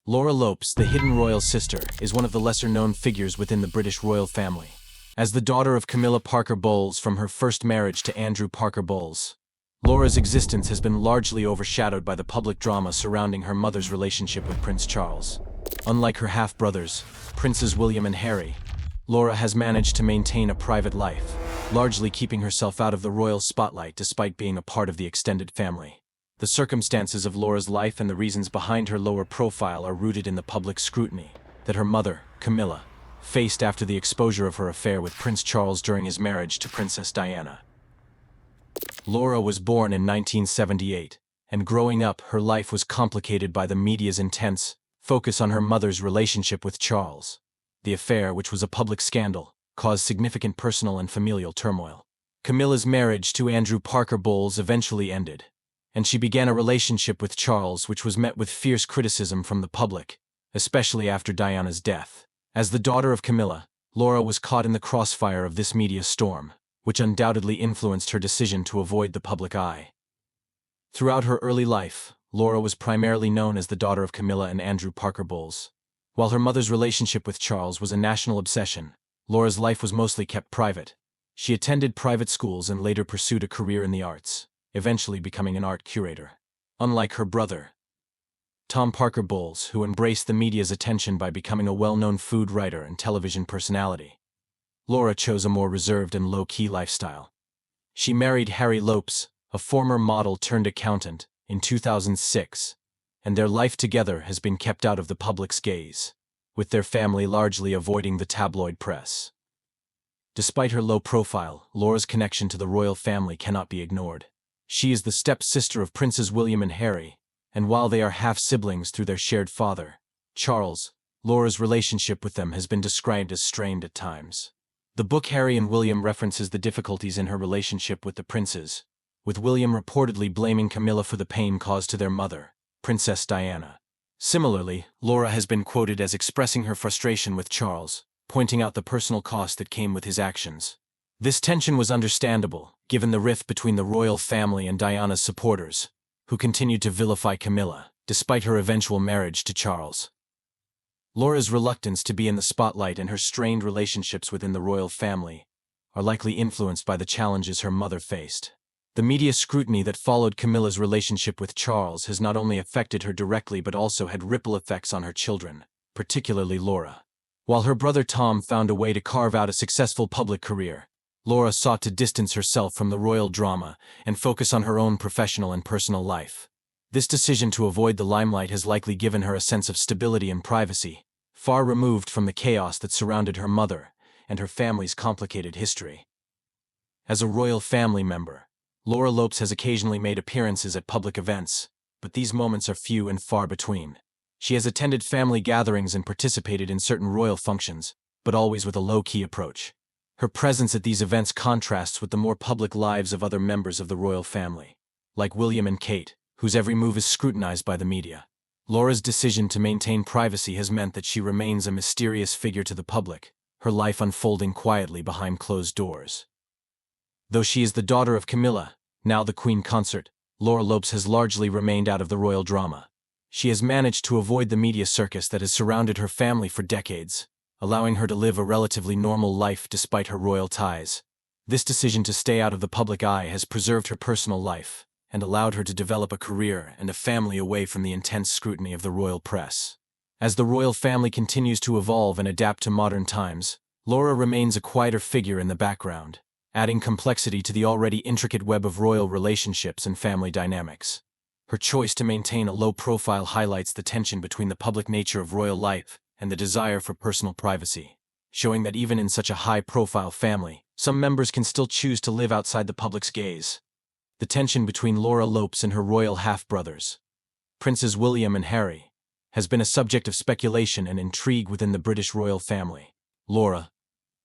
Laura Lopes, the hidden royal sister, is one of the lesser-known figures within the British royal family. As the daughter of Camilla Parker Bowles from her first marriage to Andrew Parker Bowles, Laura's existence has been largely overshadowed by the public drama surrounding her mother's relationship with Prince Charles. Unlike her half-brothers, Princes William and Harry, Laura has managed to maintain a private life, largely keeping herself out of the royal spotlight despite being a part of the extended family. The circumstances of Laura's life and the reasons behind her lower profile are rooted in the public scrutiny that her mother, Camilla, faced after the exposure of her affair with Prince Charles during his marriage to Princess Diana. Laura was born in 1978, and growing up, her life was complicated by the media's intense focus on her mother's relationship with Charles. The affair, which was a public scandal, caused significant personal and familial turmoil. Camilla's marriage to Andrew Parker Bowles eventually ended, and she began a relationship with Charles which was met with fierce criticism from the public, especially after Diana's death. As the daughter of Camilla, Laura was caught in the crossfire of this media storm, which undoubtedly influenced her decision to avoid the public eye. Throughout her early life, Laura was primarily known as the daughter of Camilla and Andrew Parker Bowles. While her mother's relationship with Charles was a national obsession, Laura's life was mostly kept private. She attended private schools and later pursued a career in the arts, eventually becoming an art curator. Unlike her brother, Tom Parker Bowles, who embraced the media's attention by becoming a well-known food writer and television personality, Laura chose a more reserved and low-key lifestyle. She married Harry Lopes, a former model turned accountant, in 2006, and their life together has been kept out of the public's gaze, with their family largely avoiding the tabloid press. Despite her low profile, Laura's connection to the royal family cannot be ignored. She is the step-sister of Princes William and Harry, and while they are half-siblings through their shared father, Charles, Laura's relationship with them has been described as strained at times. The book Harry and William references the difficulties in her relationship with the princes, with William reportedly blaming Camilla for the pain caused to their mother, Princess Diana. Similarly, Laura has been quoted as expressing her frustration with Charles, pointing out the personal cost that came with his actions. This tension was understandable, given the rift between the royal family and Diana's supporters, who continued to vilify Camilla, despite her eventual marriage to Charles. Laura's reluctance to be in the spotlight and her strained relationships within the royal family are likely influenced by the challenges her mother faced. The media scrutiny that followed Camilla's relationship with Charles has not only affected her directly but also had ripple effects on her children, particularly Laura. While her brother Tom found a way to carve out a successful public career, Laura sought to distance herself from the royal drama and focus on her own professional and personal life. This decision to avoid the limelight has likely given her a sense of stability and privacy, far removed from the chaos that surrounded her mother and her family's complicated history. As a royal family member, Laura Lopes has occasionally made appearances at public events, but these moments are few and far between. She has attended family gatherings and participated in certain royal functions, but always with a low-key approach. Her presence at these events contrasts with the more public lives of other members of the royal family, like William and Kate, whose every move is scrutinized by the media. Laura's decision to maintain privacy has meant that she remains a mysterious figure to the public, her life unfolding quietly behind closed doors. Though she is the daughter of Camilla, now the Queen Consort, Laura Lopes has largely remained out of the royal drama. She has managed to avoid the media circus that has surrounded her family for decades, allowing her to live a relatively normal life despite her royal ties. This decision to stay out of the public eye has preserved her personal life and allowed her to develop a career and a family away from the intense scrutiny of the royal press. As the royal family continues to evolve and adapt to modern times, Laura remains a quieter figure in the background, adding complexity to the already intricate web of royal relationships and family dynamics. Her choice to maintain a low profile highlights the tension between the public nature of royal life and the desire for personal privacy, showing that even in such a high-profile family, some members can still choose to live outside the public's gaze. The tension between Laura Lopes and her royal half-brothers, Princes William and Harry, has been a subject of speculation and intrigue within the British royal family. Laura,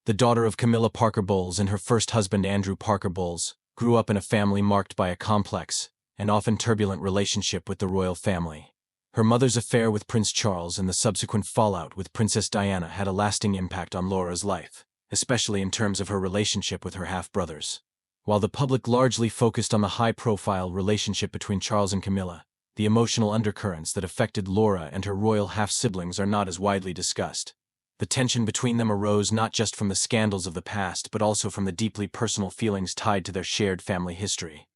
the daughter of Camilla Parker Bowles and her first husband Andrew Parker Bowles, grew up in a family marked by a complex and often turbulent relationship with the royal family. Her mother's affair with Prince Charles and the subsequent fallout with Princess Diana had a lasting impact on Laura's life, especially in terms of her relationship with her half-brothers. While the public largely focused on the high-profile relationship between Charles and Camilla, the emotional undercurrents that affected Laura and her royal half-siblings are not as widely discussed. The tension between them arose not just from the scandals of the past but also from the deeply personal feelings tied to their shared family history.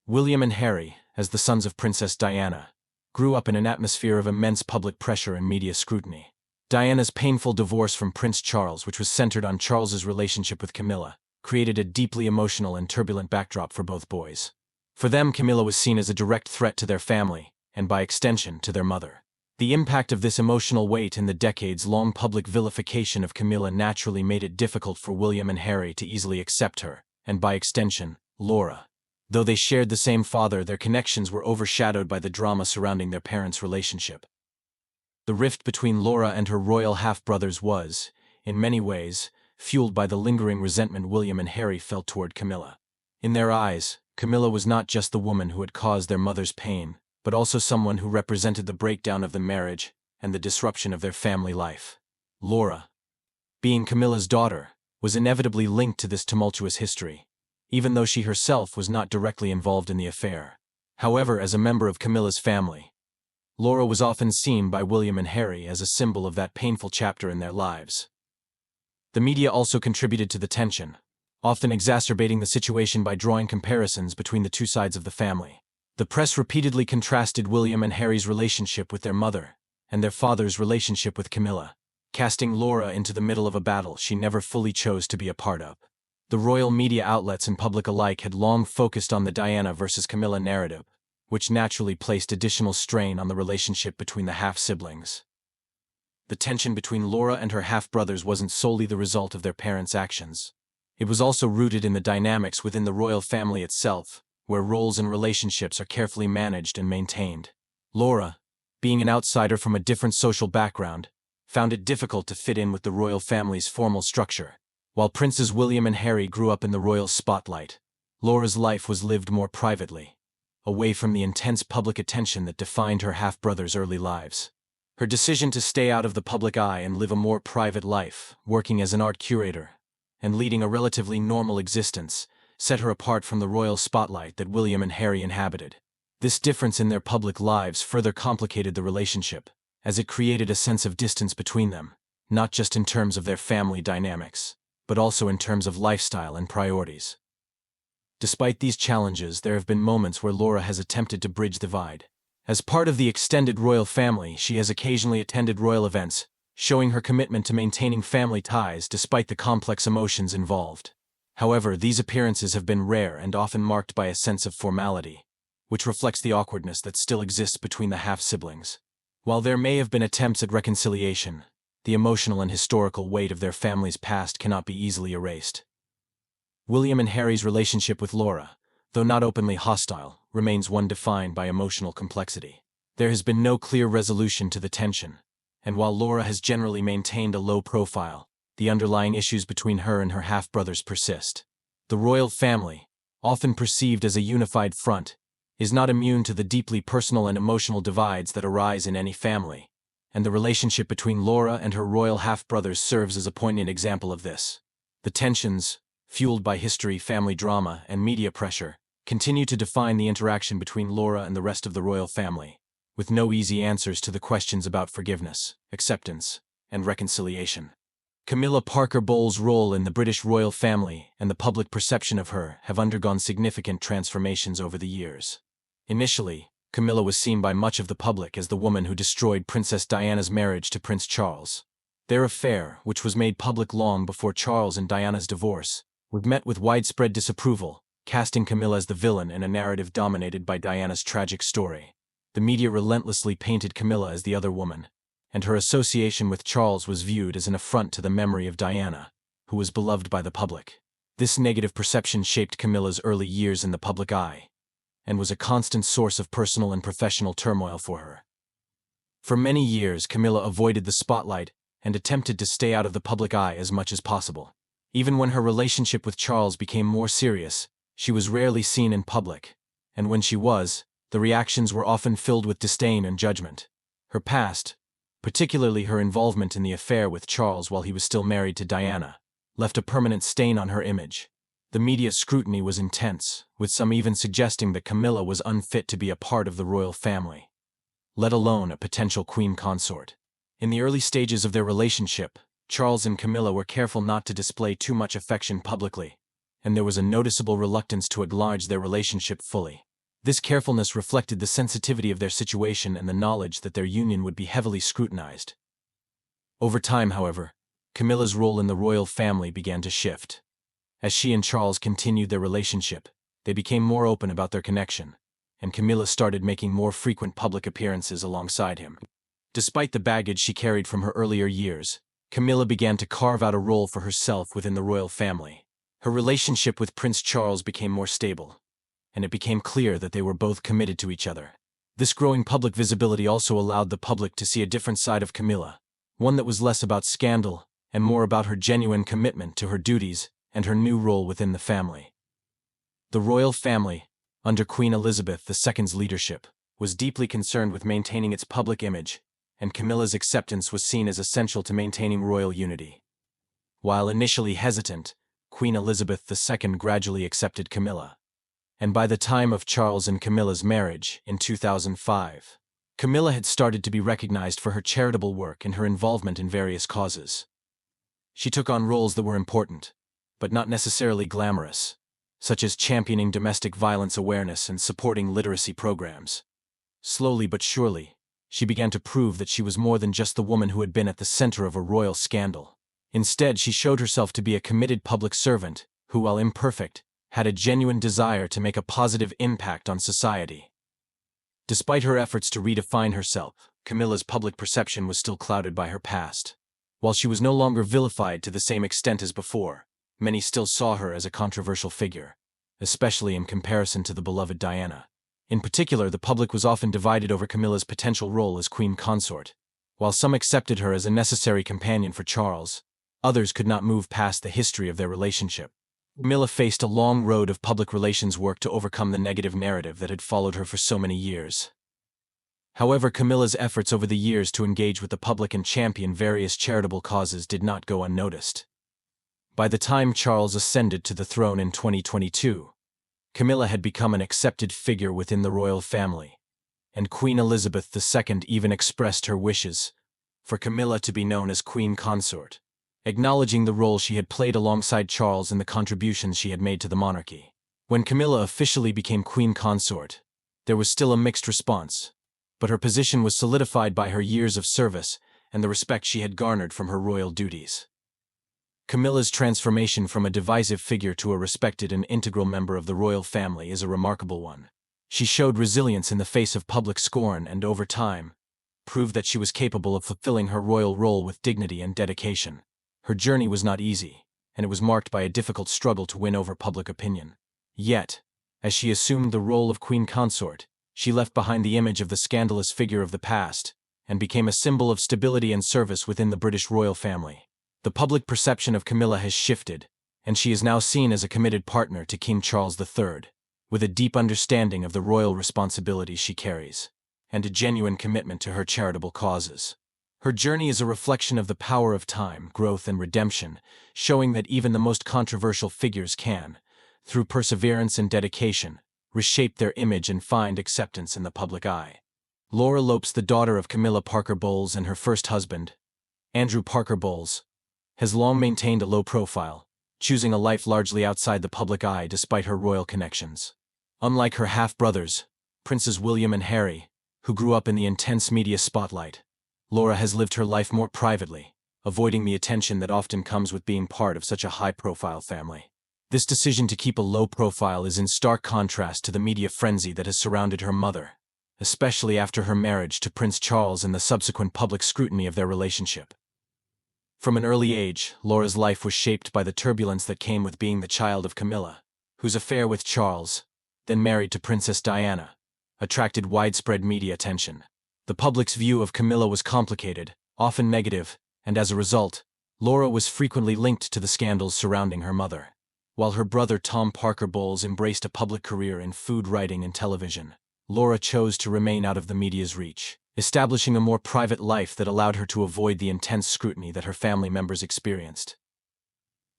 William and Harry, as the sons of Princess Diana, grew up in an atmosphere of immense public pressure and media scrutiny. Diana's painful divorce from Prince Charles, which was centered on Charles's relationship with Camilla, created a deeply emotional and turbulent backdrop for both boys. For them, Camilla was seen as a direct threat to their family, and by extension, to their mother. The impact of this emotional weight and the decades-long public vilification of Camilla naturally made it difficult for William and Harry to easily accept her, and by extension, Laura. Though they shared the same father, their connections were overshadowed by the drama surrounding their parents' relationship. The rift between Laura and her royal half-brothers was, in many ways, fueled by the lingering resentment William and Harry felt toward Camilla. In their eyes, Camilla was not just the woman who had caused their mother's pain, but also someone who represented the breakdown of the marriage and the disruption of their family life. Laura, being Camilla's daughter, was inevitably linked to this tumultuous history, even though she herself was not directly involved in the affair. However, as a member of Camilla's family, Laura was often seen by William and Harry as a symbol of that painful chapter in their lives. The media also contributed to the tension, often exacerbating the situation by drawing comparisons between the two sides of the family. The press repeatedly contrasted William and Harry's relationship with their mother and their father's relationship with Camilla, casting Laura into the middle of a battle she never fully chose to be a part of. The royal media outlets and public alike had long focused on the Diana versus Camilla narrative, which naturally placed additional strain on the relationship between the half-siblings. The tension between Laura and her half-brothers wasn't solely the result of their parents' actions. It was also rooted in the dynamics within the royal family itself, where roles and relationships are carefully managed and maintained. Laura, being an outsider from a different social background, found it difficult to fit in with the royal family's formal structure. While Princes William and Harry grew up in the royal spotlight, Laura's life was lived more privately, away from the intense public attention that defined her half-brothers' early lives. Her decision to stay out of the public eye and live a more private life, working as an art curator, and leading a relatively normal existence, set her apart from the royal spotlight that William and Harry inhabited. This difference in their public lives further complicated the relationship, as it created a sense of distance between them, not just in terms of their family dynamics, but also in terms of lifestyle and priorities. Despite these challenges, there have been moments where Laura has attempted to bridge the divide. As part of the extended royal family, she has occasionally attended royal events, showing her commitment to maintaining family ties despite the complex emotions involved. However, these appearances have been rare and often marked by a sense of formality, which reflects the awkwardness that still exists between the half-siblings. While there may have been attempts at reconciliation, the emotional and historical weight of their family's past cannot be easily erased. William and Harry's relationship with Laura, though not openly hostile, remains one defined by emotional complexity. There has been no clear resolution to the tension, and while Laura has generally maintained a low profile, the underlying issues between her and her half-brothers persist. The royal family, often perceived as a unified front, is not immune to the deeply personal and emotional divides that arise in any family, and the relationship between Laura and her royal half-brothers serves as a poignant example of this. The tensions, fueled by history, family drama, and media pressure, continue to define the interaction between Laura and the rest of the royal family, with no easy answers to the questions about forgiveness, acceptance, and reconciliation. Camilla Parker Bowles' role in the British royal family and the public perception of her have undergone significant transformations over the years. Initially, Camilla was seen by much of the public as the woman who destroyed Princess Diana's marriage to Prince Charles. Their affair, which was made public long before Charles and Diana's divorce, was met with widespread disapproval, casting Camilla as the villain in a narrative dominated by Diana's tragic story. The media relentlessly painted Camilla as the other woman, and her association with Charles was viewed as an affront to the memory of Diana, who was beloved by the public. This negative perception shaped Camilla's early years in the public eye, and was a constant source of personal and professional turmoil for her. For many years, Camilla avoided the spotlight and attempted to stay out of the public eye as much as possible. Even when her relationship with Charles became more serious, she was rarely seen in public, and when she was, the reactions were often filled with disdain and judgment. Her past, particularly her involvement in the affair with Charles while he was still married to Diana, left a permanent stain on her image. The media scrutiny was intense, with some even suggesting that Camilla was unfit to be a part of the royal family, let alone a potential queen consort. In the early stages of their relationship, Charles and Camilla were careful not to display too much affection publicly, and there was a noticeable reluctance to acknowledge their relationship fully. This carefulness reflected the sensitivity of their situation and the knowledge that their union would be heavily scrutinized. Over time, however, Camilla's role in the royal family began to shift. As she and Charles continued their relationship, they became more open about their connection, and Camilla started making more frequent public appearances alongside him. Despite the baggage she carried from her earlier years, Camilla began to carve out a role for herself within the royal family. Her relationship with Prince Charles became more stable, and it became clear that they were both committed to each other. This growing public visibility also allowed the public to see a different side of Camilla, one that was less about scandal and more about her genuine commitment to her duties and her new role within the family. The royal family, under Queen Elizabeth II's leadership, was deeply concerned with maintaining its public image, and Camilla's acceptance was seen as essential to maintaining royal unity. While initially hesitant, Queen Elizabeth II gradually accepted Camilla, and by the time of Charles and Camilla's marriage in 2005, Camilla had started to be recognized for her charitable work and her involvement in various causes. She took on roles that were important, but not necessarily glamorous, such as championing domestic violence awareness and supporting literacy programs. Slowly but surely, she began to prove that she was more than just the woman who had been at the center of a royal scandal. Instead, she showed herself to be a committed public servant who, while imperfect, had a genuine desire to make a positive impact on society. Despite her efforts to redefine herself, Camilla's public perception was still clouded by her past. While she was no longer vilified to the same extent as before, many still saw her as a controversial figure, especially in comparison to the beloved Diana. In particular, the public was often divided over Camilla's potential role as queen consort. While some accepted her as a necessary companion for Charles, others could not move past the history of their relationship. Camilla faced a long road of public relations work to overcome the negative narrative that had followed her for so many years. However, Camilla's efforts over the years to engage with the public and champion various charitable causes did not go unnoticed. By the time Charles ascended to the throne in 2022, Camilla had become an accepted figure within the royal family, and Queen Elizabeth II even expressed her wishes for Camilla to be known as queen consort, acknowledging the role she had played alongside Charles and the contributions she had made to the monarchy. When Camilla officially became queen consort, there was still a mixed response, but her position was solidified by her years of service and the respect she had garnered from her royal duties. Camilla's transformation from a divisive figure to a respected and integral member of the royal family is a remarkable one. She showed resilience in the face of public scorn and, over time, proved that she was capable of fulfilling her royal role with dignity and dedication. Her journey was not easy, and it was marked by a difficult struggle to win over public opinion. Yet, as she assumed the role of queen consort, she left behind the image of the scandalous figure of the past and became a symbol of stability and service within the British royal family. The public perception of Camilla has shifted, and she is now seen as a committed partner to King Charles III, with a deep understanding of the royal responsibilities she carries, and a genuine commitment to her charitable causes. Her journey is a reflection of the power of time, growth, and redemption, showing that even the most controversial figures can, through perseverance and dedication, reshape their image and find acceptance in the public eye. Laura Lopes, the daughter of Camilla Parker Bowles and her first husband, Andrew Parker Bowles, has long maintained a low profile, choosing a life largely outside the public eye despite her royal connections. Unlike her half-brothers, Princes William and Harry, who grew up in the intense media spotlight, Laura has lived her life more privately, avoiding the attention that often comes with being part of such a high-profile family. This decision to keep a low profile is in stark contrast to the media frenzy that has surrounded her mother, especially after her marriage to Prince Charles and the subsequent public scrutiny of their relationship. From an early age, Laura's life was shaped by the turbulence that came with being the child of Camilla, whose affair with Charles, then married to Princess Diana, attracted widespread media attention. The public's view of Camilla was complicated, often negative, and as a result, Laura was frequently linked to the scandals surrounding her mother. While her brother Tom Parker Bowles embraced a public career in food writing and television, Laura chose to remain out of the media's reach, establishing a more private life that allowed her to avoid the intense scrutiny that her family members experienced.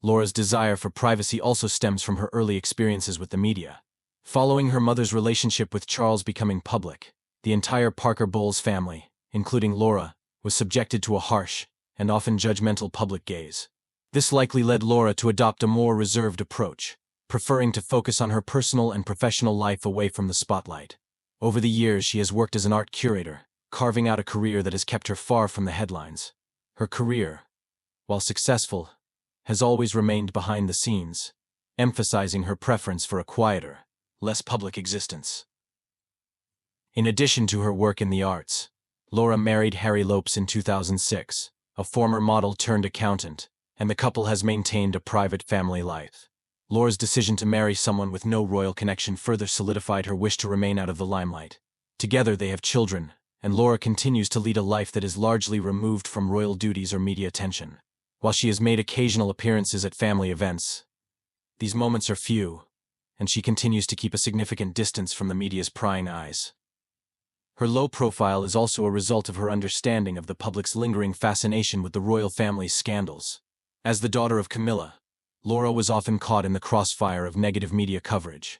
Laura's desire for privacy also stems from her early experiences with the media. Following her mother's relationship with Charles becoming public, the entire Parker Bowles family, including Laura, was subjected to a harsh and often judgmental public gaze. This likely led Laura to adopt a more reserved approach, preferring to focus on her personal and professional life away from the spotlight. Over the years, she has worked as an art curator, carving out a career that has kept her far from the headlines. Her career, while successful, has always remained behind the scenes, emphasizing her preference for a quieter, less public existence. In addition to her work in the arts, Laura married Harry Lopes in 2006, a former model turned accountant, and the couple has maintained a private family life. Laura's decision to marry someone with no royal connection further solidified her wish to remain out of the limelight. Together they have children, and Laura continues to lead a life that is largely removed from royal duties or media attention. While she has made occasional appearances at family events, these moments are few, and she continues to keep a significant distance from the media's prying eyes. Her low profile is also a result of her understanding of the public's lingering fascination with the royal family's scandals. As the daughter of Camilla, Laura was often caught in the crossfire of negative media coverage,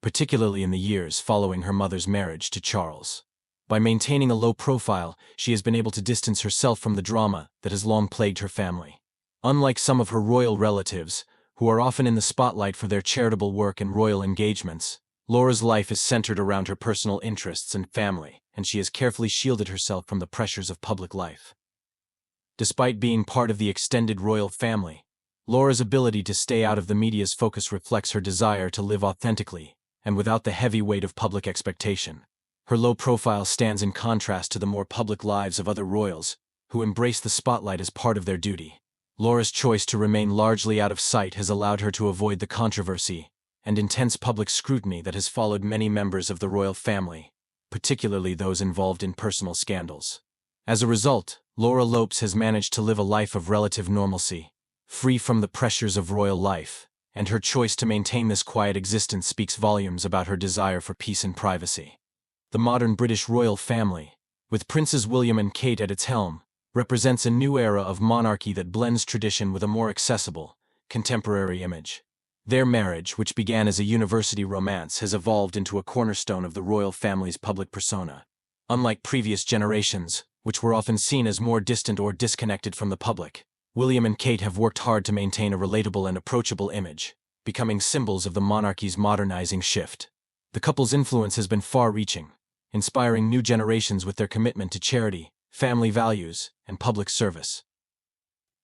particularly in the years following her mother's marriage to Charles. By maintaining a low profile, she has been able to distance herself from the drama that has long plagued her family. Unlike some of her royal relatives, who are often in the spotlight for their charitable work and royal engagements, Laura's life is centered around her personal interests and family, and she has carefully shielded herself from the pressures of public life. Despite being part of the extended royal family, Laura's ability to stay out of the media's focus reflects her desire to live authentically and without the heavy weight of public expectation. Her low profile stands in contrast to the more public lives of other royals, who embrace the spotlight as part of their duty. Laura's choice to remain largely out of sight has allowed her to avoid the controversy and intense public scrutiny that has followed many members of the royal family, particularly those involved in personal scandals. As a result, Laura Lopes has managed to live a life of relative normalcy, free from the pressures of royal life, and her choice to maintain this quiet existence speaks volumes about her desire for peace and privacy. The modern British royal family, with Princes William and Kate at its helm, represents a new era of monarchy that blends tradition with a more accessible, contemporary image. Their marriage, which began as a university romance, has evolved into a cornerstone of the royal family's public persona. Unlike previous generations, which were often seen as more distant or disconnected from the public, William and Kate have worked hard to maintain a relatable and approachable image, becoming symbols of the monarchy's modernizing shift. The couple's influence has been far-reaching, inspiring new generations with their commitment to charity, family values, and public service.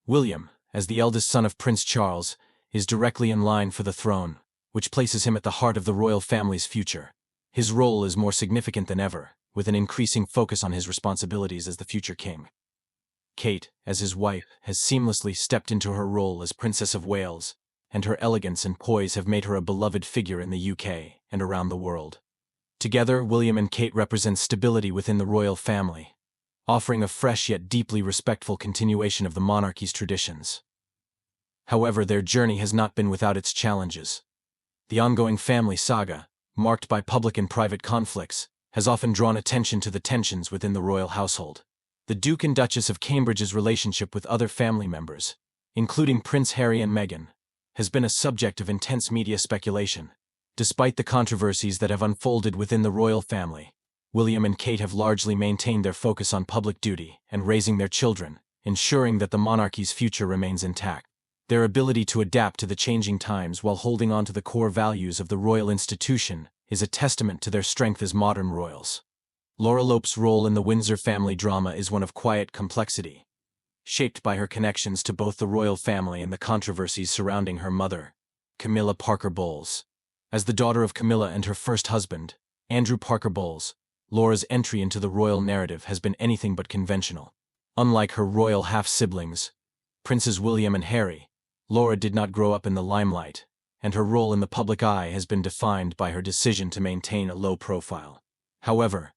William, as the eldest son of Prince Charles, is directly in line for the throne, which places him at the heart of the royal family's future. His role is more significant than ever, with an increasing focus on his responsibilities as the future king. Kate, as his wife, has seamlessly stepped into her role as Princess of Wales, and her elegance and poise have made her a beloved figure in the UK and around the world. Together, William and Kate represent stability within the royal family, offering a fresh yet deeply respectful continuation of the monarchy's traditions. However, their journey has not been without its challenges. The ongoing family saga, marked by public and private conflicts, has often drawn attention to the tensions within the royal household. The Duke and Duchess of Cambridge's relationship with other family members, including Prince Harry and Meghan, has been a subject of intense media speculation. Despite the controversies that have unfolded within the royal family, William and Kate have largely maintained their focus on public duty and raising their children, ensuring that the monarchy's future remains intact. Their ability to adapt to the changing times while holding on to the core values of the royal institution is a testament to their strength as modern royals. Laura Lopes' role in the Windsor family drama is one of quiet complexity, shaped by her connections to both the royal family and the controversies surrounding her mother, Camilla Parker Bowles. As the daughter of Camilla and her first husband, Andrew Parker Bowles, Laura's entry into the royal narrative has been anything but conventional. Unlike her royal half-siblings, Princes William and Harry, Laura did not grow up in the limelight, and her role in the public eye has been defined by her decision to maintain a low profile. However,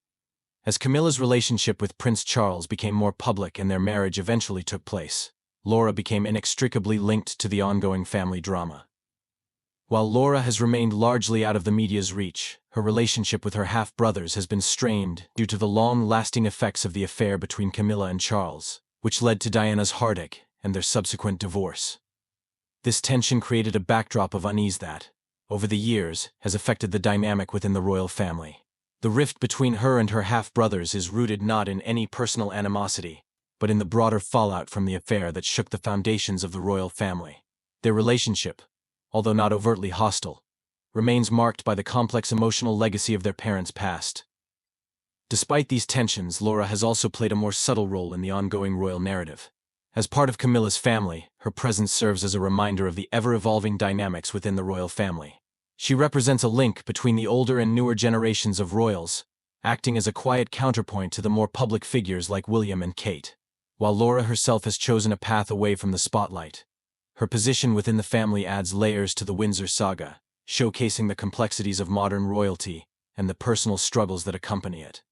as Camilla's relationship with Prince Charles became more public and their marriage eventually took place, Laura became inextricably linked to the ongoing family drama. While Laura has remained largely out of the media's reach, her relationship with her half-brothers has been strained due to the long-lasting effects of the affair between Camilla and Charles, which led to Diana's heartache and their subsequent divorce. This tension created a backdrop of unease that, over the years, has affected the dynamic within the royal family. The rift between her and her half-brothers is rooted not in any personal animosity, but in the broader fallout from the affair that shook the foundations of the royal family. Their relationship, although not overtly hostile, remains marked by the complex emotional legacy of their parents' past. Despite these tensions, Laura has also played a more subtle role in the ongoing royal narrative. As part of Camilla's family, her presence serves as a reminder of the ever-evolving dynamics within the royal family. She represents a link between the older and newer generations of royals, acting as a quiet counterpoint to the more public figures like William and Kate. While Laura herself has chosen a path away from the spotlight, her position within the family adds layers to the Windsor saga, showcasing the complexities of modern royalty and the personal struggles that accompany it.